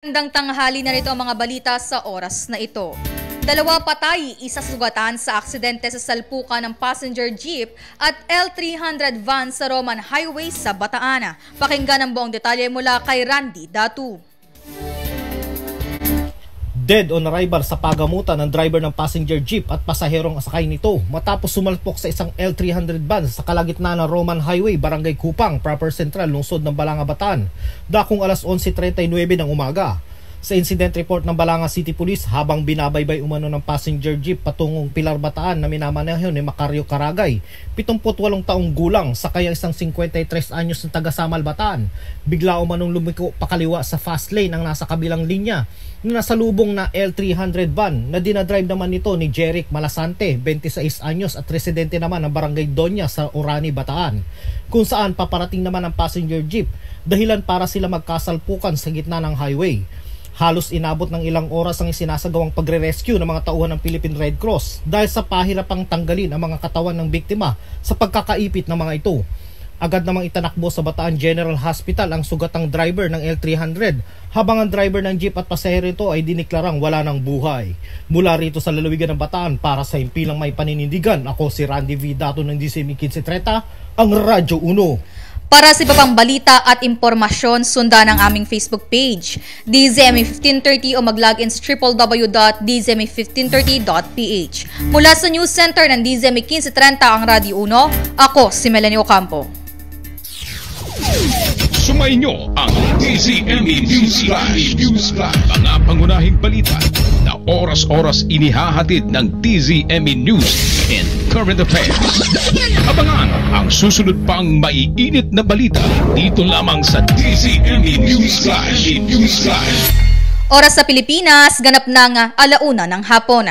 Magandang tanghali na rito ang mga balita sa oras na ito. 2 patay, 1 sugatan sa aksidente sa salpukan ng passenger jeep at L300 van sa Roman Highway sa Bataan. Pakinggan ang buong detalye mula kay Randy Datu. Dead on arrival sa pagamutan ng driver ng passenger jeep at pasaherong asakay nito matapos sumalpok sa isang L300 van sa kalagitnaan ng Roman Highway, Barangay Kupang, Proper Central, lungsod ng Balanga, Bataan, dakong alas 11:39 ng umaga. Sa incident report ng Balanga City Police, habang binabaybay umano ng passenger jeep patungong Pilar, Bataan na minamaneho ni Macario Caragay, 78 taong gulang, sa kaya isang 53 anyos na taga Samal, Bataan, bigla umanong lumiko pakaliwa sa fast lane ang nasa kabilang linya na nasalubong na L300 van na dinadrive naman nito ni Jeric Malasante, 26 anyos at residente naman ng Barangay Doña sa Orani, Bataan, kung saan paparating naman ang passenger jeep dahilan para sila magkasalpukan sa gitna ng highway. Halos inabot ng ilang oras ang isinasagawang pagre-rescue ng mga tauhan ng Philippine Red Cross dahil sa pahirapang tanggalin ang mga katawan ng biktima sa pagkakaipit ng mga ito. Agad namang itanakbo sa Bataan General Hospital ang sugatang driver ng L300 habang ang driver ng jeep at pasahero ito ay diniklarang wala ng buhay. Mula rito sa lalawigan ng Bataan para sa himpilang may paninindigan, ako si Randy V. Dato ng DCME 1530, ang Radyo 1. Para sa iba pang balita at impormasyon, sundan ang aming Facebook page, DZME 1530 o mag-login sa www.dzme1530.ph. Mula sa News Center ng DZME 1530 ang Radio 1, ako si Melanie Ocampo. Sumainyo ang DZME News Flash. Mga pangunahing balita na oras-oras inihahatid ng DZME News and Current Affairs. Abangan ang susunod pang maiinit na balita dito lamang sa DZME News Flash. Oras sa Pilipinas, ganap ng 1:00 ng hapon.